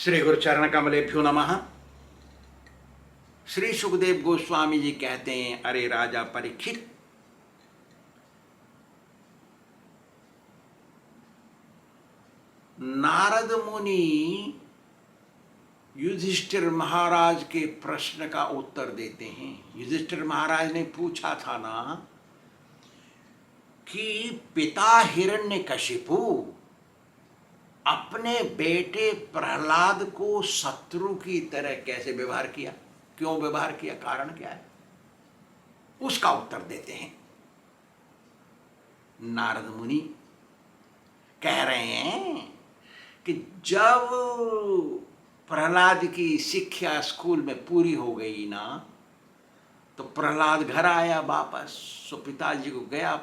श्री गुरु चरण कमलेभ्यो नमः। श्री सुखदेव गोस्वामी जी कहते हैं, अरे राजा परीक्षित, नारद मुनि युधिष्ठिर महाराज के प्रश्न का उत्तर देते हैं। युधिष्ठिर महाराज ने पूछा था ना कि पिता हिरण्यकशिपु अपने बेटे प्रहलाद को शत्रु की तरह कैसे व्यवहार किया, क्यों व्यवहार किया, कारण क्या है, उसका उत्तर देते हैं। नारद मुनि कह रहे हैं कि जब प्रहलाद की शिक्षा स्कूल में पूरी हो गई ना, तो प्रहलाद घर आया वापस। सो पिताजी को गया,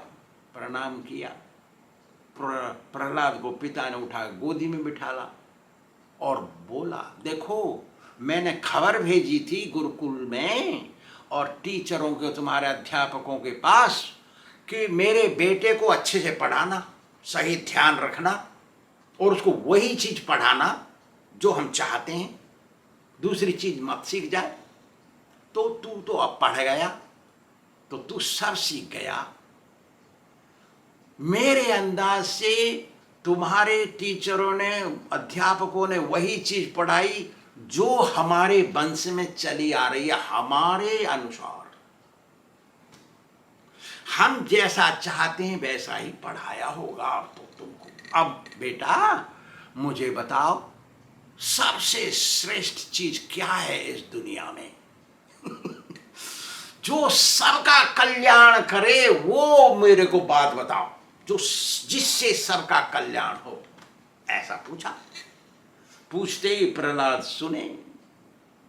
प्रणाम किया। प्रहलाद को पिता ने उठा गोदी में बिठाला और बोला, देखो मैंने खबर भेजी थी गुरुकुल में और टीचरों के, तुम्हारे अध्यापकों के पास, कि मेरे बेटे को अच्छे से पढ़ाना, सही ध्यान रखना और उसको वही चीज पढ़ाना जो हम चाहते हैं, दूसरी चीज मत सीख जाए। तो तू तो अब पढ़ गया, तो तू सब सीख गया। मेरे अंदाज से तुम्हारे टीचरों ने, अध्यापकों ने वही चीज पढ़ाई जो हमारे वंश में चली आ रही है। हमारे अनुसार हम जैसा चाहते हैं वैसा ही पढ़ाया होगा तो तुमको। अब बेटा मुझे बताओ, सबसे श्रेष्ठ चीज क्या है इस दुनिया में जो सबका कल्याण करे, वो मेरे को बात बताओ, जो जिससे सबका कल्याण हो। ऐसा पूछा। पूछते ही प्रहलाद सुने,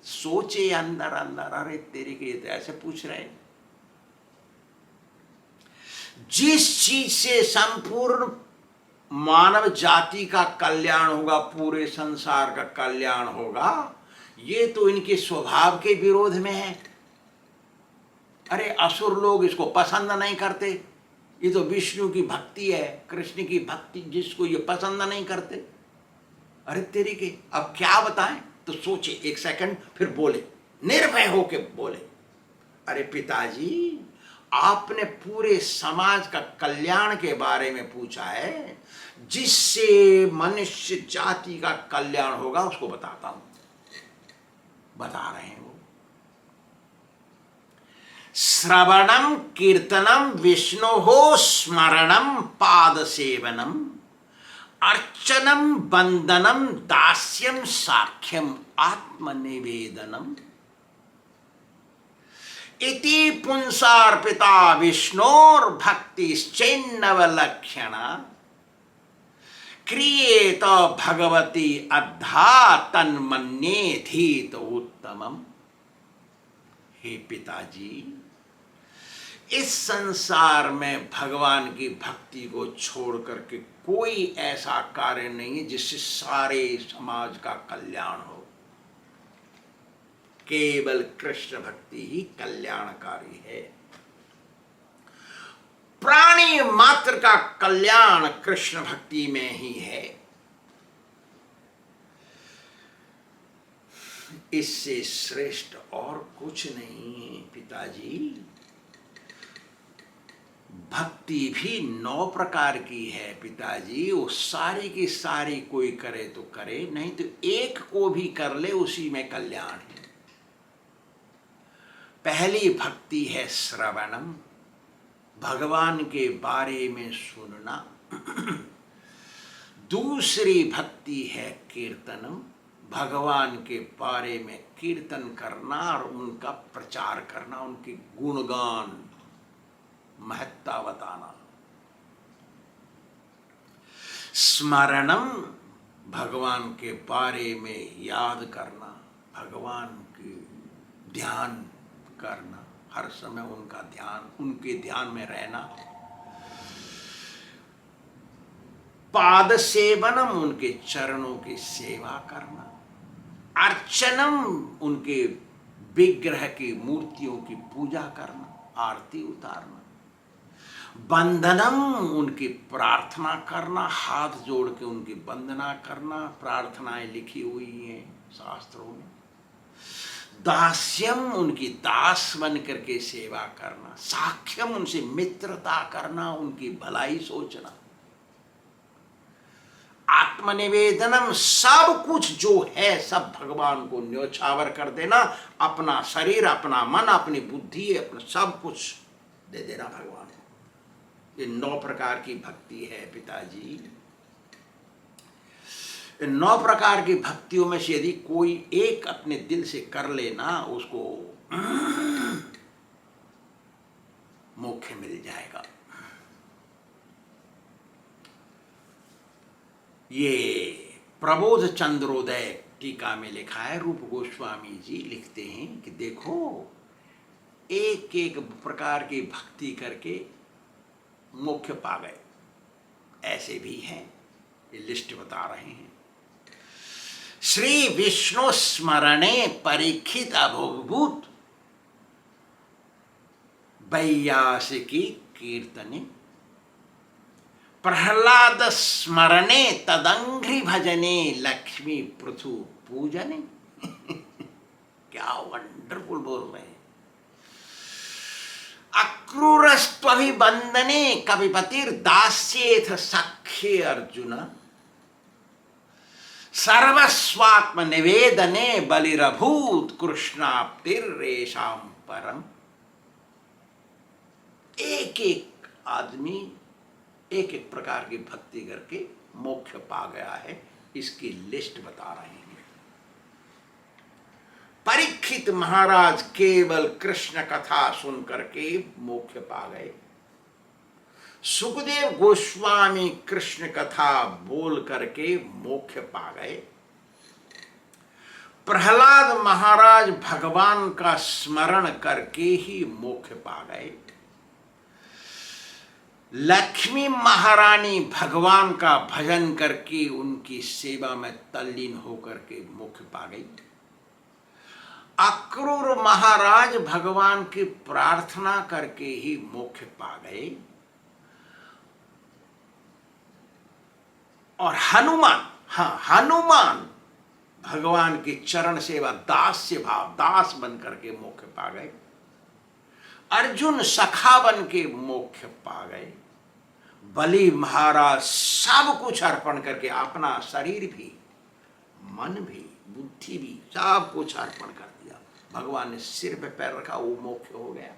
सोचे अंदर अंदर, अरे तेरे के तो ऐसे पूछ रहे, जिस चीज से संपूर्ण मानव जाति का कल्याण होगा, पूरे संसार का कल्याण होगा, ये तो इनके स्वभाव के विरोध में है। अरे असुर लोग इसको पसंद नहीं करते। ये तो विष्णु की भक्ति है, कृष्ण की भक्ति, जिसको ये पसंद नहीं करते। अरे तेरी के, अब क्या बताएं। तो सोचे एक सेकंड, फिर बोले, निर्भय होके बोले, अरे पिताजी आपने पूरे समाज का कल्याण के बारे में पूछा है, जिससे मनुष्य जाति का कल्याण होगा उसको बताता हूं। बता रहे हैं वो, श्रवणम कीर्तनम विष्णोः स्मरणम पाद सेवनम अर्चनम बंदनम दास्यम साख्यम आत्मनिवेदनम इति पुंसार्पिता विष्णोर भक्तिश्चैन्नवलक्षणा क्रियेत भगवती अद्धा तन्मन्येधीत उत्तमम। हे पिताजी, इस संसार में भगवान की भक्ति को छोड़ करके कोई ऐसा कार्य नहीं है जिससे सारे समाज का कल्याण हो। केवल कृष्ण भक्ति ही कल्याणकारी है। प्राणी मात्र का कल्याण कृष्ण भक्ति में ही है। इससे श्रेष्ठ और कुछ नहीं है पिताजी। भक्ति भी 9 प्रकार की है पिताजी। वो सारी की सारी कोई करे तो करे, नहीं तो एक को भी कर ले, उसी में कल्याण है। पहली भक्ति है श्रवणम, भगवान के बारे में सुनना। दूसरी भक्ति है कीर्तनम, भगवान के बारे में कीर्तन करना और उनका प्रचार करना, उनके गुणगान महत्ता बताना। स्मरणम, भगवान के बारे में याद करना, भगवान के ध्यान करना, हर समय उनका ध्यान, उनके ध्यान में रहना। पाद सेवनम, उनके चरणों की सेवा करना। अर्चनम, उनके विग्रह की, मूर्तियों की पूजा करना, आरती उतारना। बंधनम उनकी प्रार्थना करना, हाथ जोड़ के उनकी वंदना करना, प्रार्थनाएं लिखी हुई हैं शास्त्रों में। दास्यम उनकी दास बन करके सेवा करना, साख्यम उनसे मित्रता करना, उनकी भलाई सोचना, आत्मनिवेदनम सब कुछ जो है सब भगवान को न्योछावर कर देना, अपना शरीर, अपना मन, अपनी बुद्धि, अपना सब कुछ दे देना भगवान को। ये 9 प्रकार की भक्ति है पिताजी। इन 9 प्रकार की भक्तियों में से यदि कोई एक अपने दिल से कर लेना, उसको मोक्ष मिल जाएगा। ये प्रबोध चंद्रोदय टीका में लिखा है। रूप गोस्वामी जी लिखते हैं कि देखो, एक एक प्रकार की भक्ति करके मोक्ष पा गए, ऐसे भी हैं। ये लिस्ट बता रहे हैं। श्री विष्णु स्मरणे परीक्षित अभोगभूत, वैयासिकी कीर्तने, प्रहलाद स्मरणे तदंघ्रि भजने, लक्ष्मी पृथु पूजने। क्या वंडरफुल बोल रहे हैं। अक्रूरस्त्वभिवंदने कविपतिर दास्येथ सख्ये अर्जुन, सर्वस्वात्म निवेदने बलिरभूत कृष्णाप्तिरेषां परम। एक एक आदमी एक एक प्रकार की भक्ति करके मोक्ष पा गया है, इसकी लिस्ट बता रहे हैं। परीक्षित महाराज केवल कृष्ण कथा सुन करके मोक्ष पा गए। सुखदेव गोस्वामी कृष्ण कथा बोल करके मोक्ष पा गए। प्रहलाद महाराज भगवान का स्मरण करके ही मोक्ष पा गए। लक्ष्मी महारानी भगवान का भजन करके उनकी सेवा में तल्लीन होकर के मोक्ष पा गई। अक्रूर महाराज भगवान की प्रार्थना करके ही मोक्ष पा गए। और हनुमान, हाँ हनुमान भगवान की चरण सेवा, दास्य भाव, दास बन करके मोक्ष पा गए। अर्जुन सखा बन के मोक्ष पा गए। बलि महाराज सब कुछ अर्पण करके, अपना शरीर भी, मन भी, बुद्धि भी, सब कुछ अर्पण कर दिया। भगवान ने सिर पे पैर रखा, वो मोक्ष हो गया।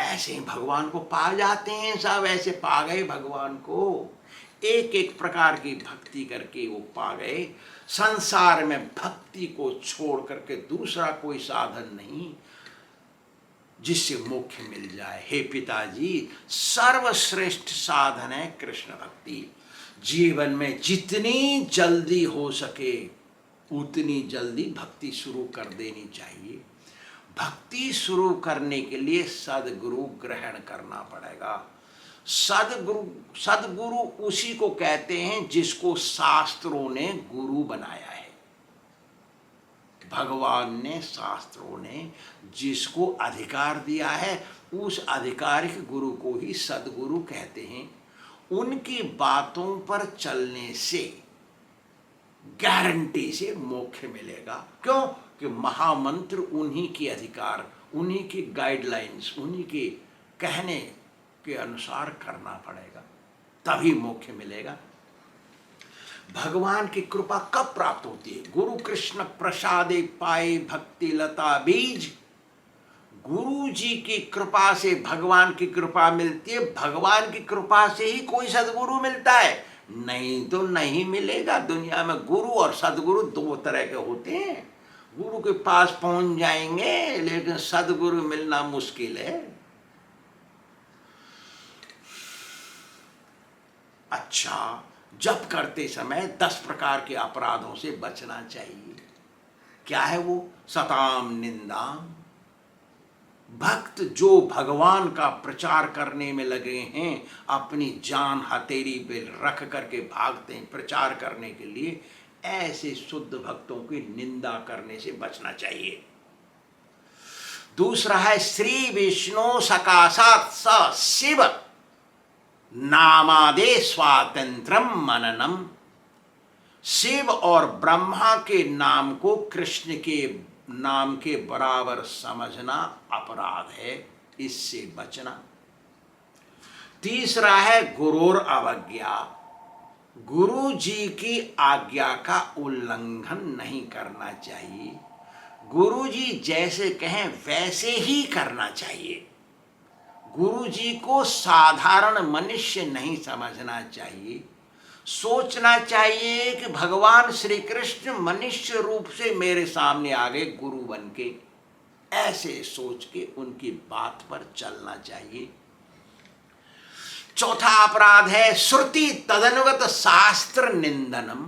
ऐसे भगवान को पा जाते हैं सब, ऐसे पा गए भगवान को। एक एक प्रकार की भक्ति करके वो पा गए। संसार में भक्ति को छोड़ करके दूसरा कोई साधन नहीं जिससे मोक्ष मिल जाए। हे पिताजी, सर्वश्रेष्ठ साधन है कृष्ण भक्ति। जीवन में जितनी जल्दी हो सके उतनी जल्दी भक्ति शुरू कर देनी चाहिए। भक्ति शुरू करने के लिए सद्गुरु ग्रहण करना पड़ेगा। सद्गुरु उसी को कहते हैं जिसको शास्त्रों ने गुरु बनाया है। भगवान ने, शास्त्रों ने जिसको अधिकार दिया है, उस आधिकारिक गुरु को ही सद्गुरु कहते हैं। उनकी बातों पर चलने से गारंटी से मोक्ष मिलेगा। क्यों? कि महामंत्र उन्हीं के अधिकार, उन्हीं की गाइडलाइंस, उन्हीं के कहने के अनुसार करना पड़ेगा, तभी मोक्ष मिलेगा। भगवान की कृपा कब प्राप्त होती है? गुरु कृष्ण प्रसादे पाए भक्ति लता बीज। गुरु जी की कृपा से भगवान की कृपा मिलती है। भगवान की कृपा से ही कोई सद्गुरु मिलता है, नहीं तो नहीं मिलेगा। दुनिया में गुरु और सद्गुरु 2 तरह के होते हैं। गुरु के पास पहुंच जाएंगे, लेकिन सद्गुरु मिलना मुश्किल है। अच्छा, जप करते समय 10 प्रकार के अपराधों से बचना चाहिए। क्या है वो? सताम निंदाम। भक्त जो भगवान का प्रचार करने में लगे हैं, अपनी जान हथेली पे रख करके भागते हैं प्रचार करने के लिए, ऐसे शुद्ध भक्तों की निंदा करने से बचना चाहिए। दूसरा है श्री विष्णु सकाशात स शिव नामादे स्वातंत्रम मननम। शिव और ब्रह्मा के नाम को कृष्ण के नाम के बराबर समझना अपराध है, इससे बचना। तीसरा है गुरुर अवज्ञा, गुरु जी की आज्ञा का उल्लंघन नहीं करना चाहिए। गुरु जी जैसे कहें वैसे ही करना चाहिए। गुरु जी को साधारण मनुष्य नहीं समझना चाहिए। सोचना चाहिए कि भगवान श्री कृष्ण मनुष्य रूप से मेरे सामने आ गए गुरु बन के, ऐसे सोच के उनकी बात पर चलना चाहिए। चौथा अपराध है श्रुति तदनुगत शास्त्र निंदनम।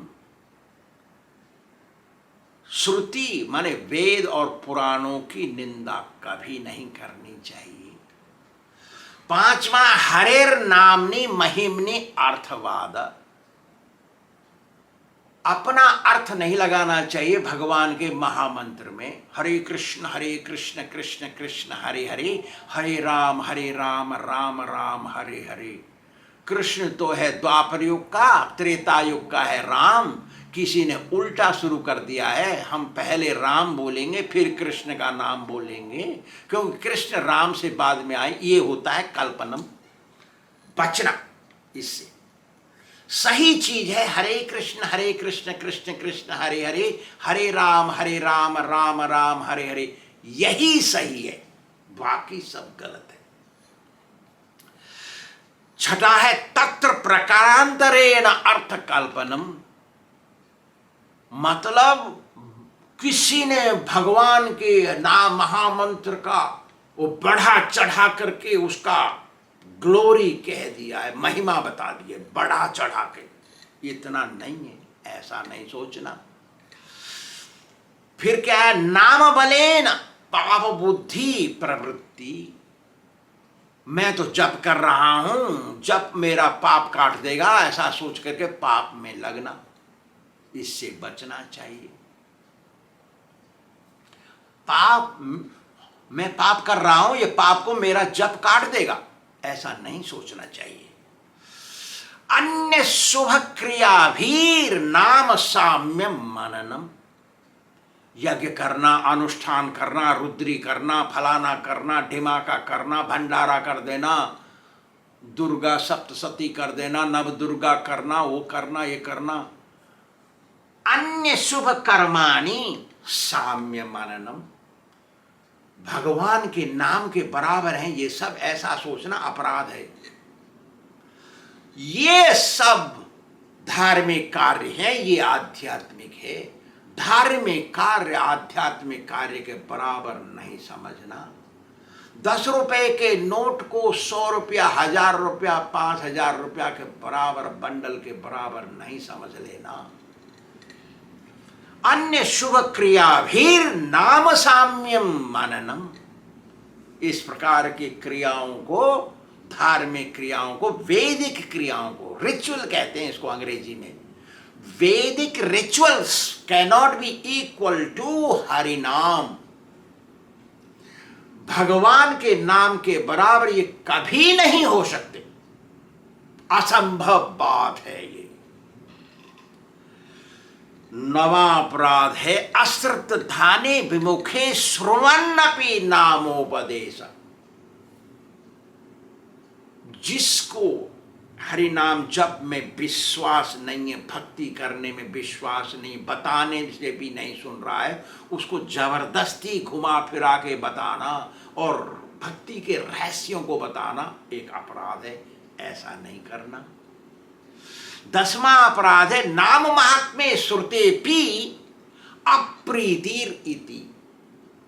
श्रुति माने वेद और पुराणों की निंदा कभी नहीं करनी चाहिए। पांचवा हरेर नामनी महिमनी अर्थवाद, अपना अर्थ नहीं लगाना चाहिए भगवान के महामंत्र में। हरे कृष्ण कृष्ण कृष्ण हरे हरे, हरे राम राम राम हरे हरे। कृष्ण तो है द्वापर युग का, त्रेता युग का है राम। किसी ने उल्टा शुरू कर दिया है, हम पहले राम बोलेंगे फिर कृष्ण का नाम बोलेंगे, क्योंकि कृष्ण राम से बाद में आए। ये होता है कल्पनम, बचना इससे। सही चीज है हरे कृष्ण कृष्ण कृष्ण हरे हरे, हरे राम राम राम हरे हरे। यही सही है, बाकी सब गलत है। छठा है तत्र प्रकारांतरेण अर्थ कल्पनम, मतलब किसी ने भगवान के नाम महामंत्र का वो बढ़ा चढ़ा करके उसका ग्लोरी कह दिया है, महिमा बता दी है बढ़ा चढ़ा के। इतना नहीं है, ऐसा नहीं सोचना। फिर क्या है नाम बलेन पाप बुद्धि प्रवृत्ति, मैं तो जप कर रहा हूं, जप मेरा पाप काट देगा, ऐसा सोच करके पाप में लगना, इससे बचना चाहिए। पाप, मैं पाप कर रहा हूं, ये पाप को मेरा जप काट देगा, ऐसा नहीं सोचना चाहिए। अन्य शुभ क्रिया भीर नाम साम्य मननम, यज्ञ करना, अनुष्ठान करना, रुद्री करना, फलाना करना, ढिमाका करना, भंडारा कर देना, दुर्गा सप्तशती कर देना, नव दुर्गा करना, वो करना, ये करना। अन्य शुभ कर्माणि साम्य मननम, भगवान के नाम के बराबर हैं ये सब, ऐसा सोचना अपराध है। ये सब धार्मिक कार्य है, ये आध्यात्मिक है। धार्मिक कार्य आध्यात्मिक कार्य के बराबर नहीं समझना। 10 रुपए के नोट को 100 रुपया, 1000 रुपया, 5000 रुपया के बराबर, बंडल के बराबर नहीं समझ लेना। अन्य शुभ क्रिया भी नाम साम्यम मननम, इस प्रकार की क्रियाओं को, धार्मिक क्रियाओं को, वैदिक क्रियाओं को, रिचुअल कहते हैं इसको अंग्रेजी में। Vedic rituals cannot be equal to Hari naam, भगवान के नाम के बराबर ये कभी नहीं हो सकते, असंभव बात है ये। नवा अपराध है अश्रद्धाने विमुखे श्रवन्नपि नामोपदेश, जिसको हरि नाम जप में विश्वास नहीं है, भक्ति करने में विश्वास नहीं, बताने से भी नहीं सुन रहा है, उसको जबरदस्ती घुमा फिरा के बताना और भक्ति के रहस्यों को बताना एक अपराध है, ऐसा नहीं करना। 10वां अपराध है नाम महात्म्य श्रुते पी अप्रीतिर इति,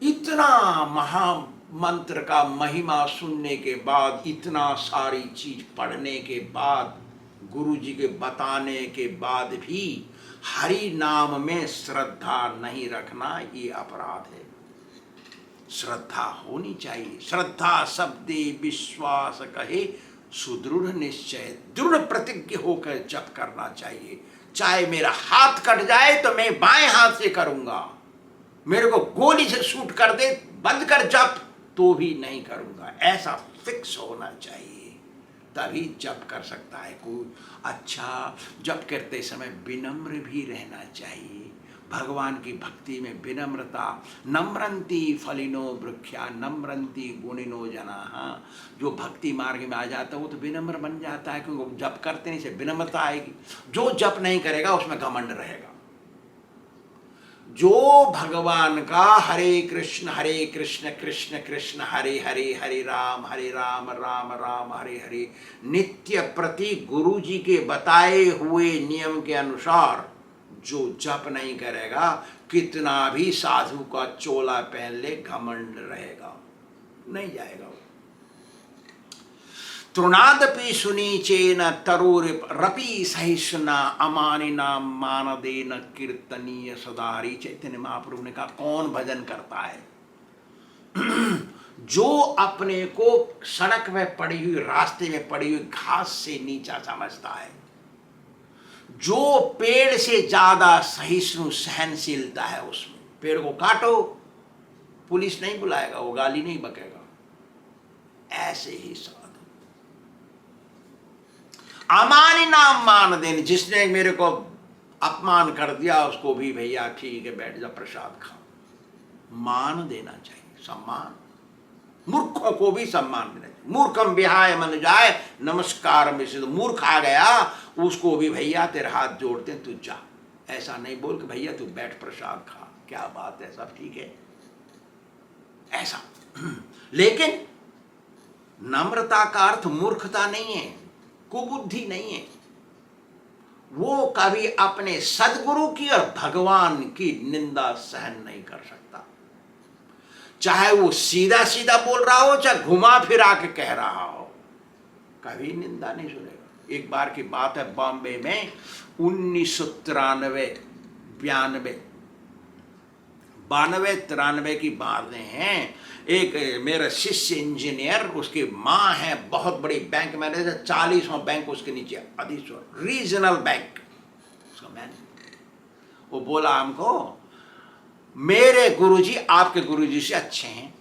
इतना महा मंत्र का महिमा सुनने के बाद, इतना सारी चीज पढ़ने के बाद, गुरु जी के बताने के बाद भी हरि नाम में श्रद्धा नहीं रखना, ये अपराध है। श्रद्धा होनी चाहिए। श्रद्धा शब्दे विश्वास कहे सुदृढ़ निश्चय, दृढ़ प्रतिज्ञ होकर जप करना चाहिए। चाहे मेरा हाथ कट जाए तो मैं बाएं हाथ से करूंगा, मेरे को गोली से शूट कर दे, बंद कर जप, तो भी नहीं करूँगा, ऐसा फिक्स होना चाहिए, तभी जप कर सकता है कोई। अच्छा, जप करते समय विनम्र भी रहना चाहिए। भगवान की भक्ति में विनम्रता, नम्रंती फलिनो वृक्षा नम्रंती गुणिनो जना। जो भक्ति मार्ग में आ जाता है वो तो विनम्र बन जाता है, क्योंकि जप करते नहीं से विनम्रता आएगी। जो जप नहीं करेगा उसमें घमंड रहेगा। जो भगवान का हरे कृष्ण कृष्ण कृष्ण हरे हरे, हरे राम राम राम हरे हरे नित्य प्रति गुरु जी के बताए हुए नियम के अनुसार जो जप नहीं करेगा, कितना भी साधु का चोला पहन ले, घमंड रहेगा, नहीं जाएगा वो। तृणादपि सुनीचेन तरुरपि सहिष्णुना अमानिना मानदेन कीर्तनीय सदारी। चैतन्य महाप्रभु ने कहा, कौन भजन करता है? जो अपने को सड़क में पड़ी हुई, रास्ते में पड़ी हुई घास से नीचा समझता है, जो पेड़ से ज्यादा सहिष्णु सहनशीलता है उसमें। पेड़ को काटो, पुलिस नहीं बुलाएगा, वो गाली नहीं बकेगा। ऐसे ही साधु अमानी नाम मान देने, जिसने मेरे को अपमान कर दिया उसको भी भैया ठीक है बैठ जा प्रसाद खा, मान देना चाहिए, सम्मान। मूर्खों को भी सम्मान देना चाहिए। मूर्खम विहाय मन जाए नमस्कार में से, तो मूर्ख आ गया उसको भी भैया तेरे हाथ जोड़ते तू जा, ऐसा नहीं बोल कि भैया तू बैठ प्रसाद खा, क्या बात है, सब ठीक है, ऐसा। लेकिन नम्रता का अर्थ मूर्खता नहीं है, कुबुद्धि नहीं है। वो कभी अपने सदगुरु की और भगवान की निंदा सहन नहीं कर सकता, चाहे वो सीधा सीधा बोल रहा हो चाहे घुमा फिरा के कह रहा हो, कभी निंदा नहीं सुनेगा। एक बार की बात है, बॉम्बे में 1993 92 की बातें हैं। एक मेरा शिष्य इंजीनियर, उसकी माँ है बहुत बड़ी बैंक मैनेजर, 40 बैंक उसके नीचे अधीश्वर, रीजनल बैंक उसका मैनेजर। वो बोला हमको, मेरे गुरुजी आपके गुरुजी से अच्छे हैं।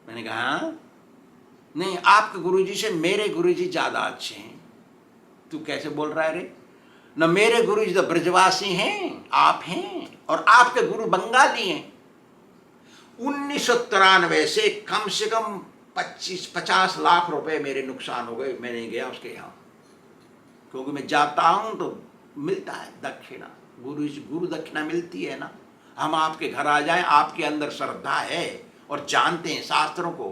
मैंने कहा हाँ? नहीं, आपके गुरुजी से मेरे गुरुजी ज्यादा अच्छे हैं। तू कैसे बोल रहा है रे? न मेरे गुरुजी तो ब्रजवासी हैं, आप हैं, और आपके गुरु बंगाली हैं। 1993 से कम 25-50 लाख रुपए मेरे नुकसान हो गए। मैं नहीं गया उसके यहाँ, क्योंकि मैं जाता हूं तो मिलता है दक्षिणा, गुरु दक्षिणा मिलती है ना। हम आपके घर आ जाएं, आपके अंदर श्रद्धा है और जानते हैं शास्त्रों को,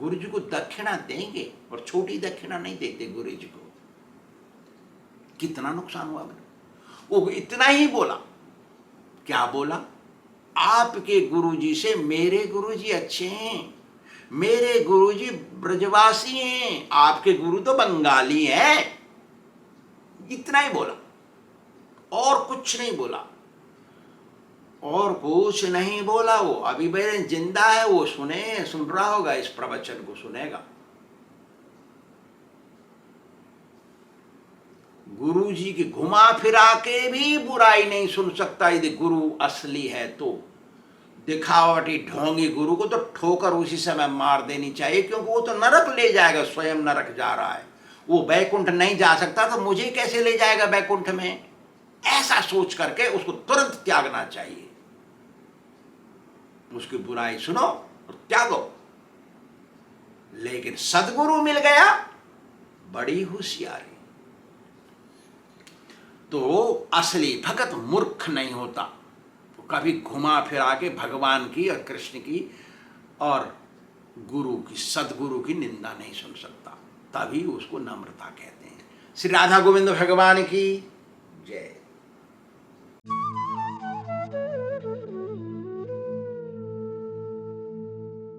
गुरु जी को दक्षिणा देंगे, और छोटी दक्षिणा नहीं देते गुरु जी को। कितना नुकसान हुआ मेरा। वो इतना ही बोला, क्या बोला? आपके गुरुजी से मेरे गुरुजी अच्छे हैं, मेरे गुरुजी ब्रजवासी हैं, आपके गुरु तो बंगाली हैं। इतना ही बोला, और कुछ नहीं बोला, और कुछ नहीं बोला। वो अभी मेरे जिंदा है, वो सुन रहा होगा, इस प्रवचन को सुनेगा। गुरु जी की घुमा फिरा के भी बुराई नहीं सुन सकता यदि गुरु असली है तो। दिखावटी ढोंगी गुरु को तो ठोकर उसी समय मार देनी चाहिए, क्योंकि वो तो नरक ले जाएगा, स्वयं नरक जा रहा है। वो बैकुंठ नहीं जा सकता तो मुझे कैसे ले जाएगा बैकुंठ में? ऐसा सोच करके उसको तुरंत त्यागना चाहिए। उसकी बुराई सुनो और त्यागो। लेकिन सदगुरु मिल गया, बड़ी होशियारी। तो असली भगत मूर्ख नहीं होता, तो कभी घुमा फिरा के भगवान की और कृष्ण की और गुरु की, सदगुरु की निंदा नहीं सुन सकता, तभी उसको नम्रता कहते हैं। श्री राधा गोविंद भगवान की जय।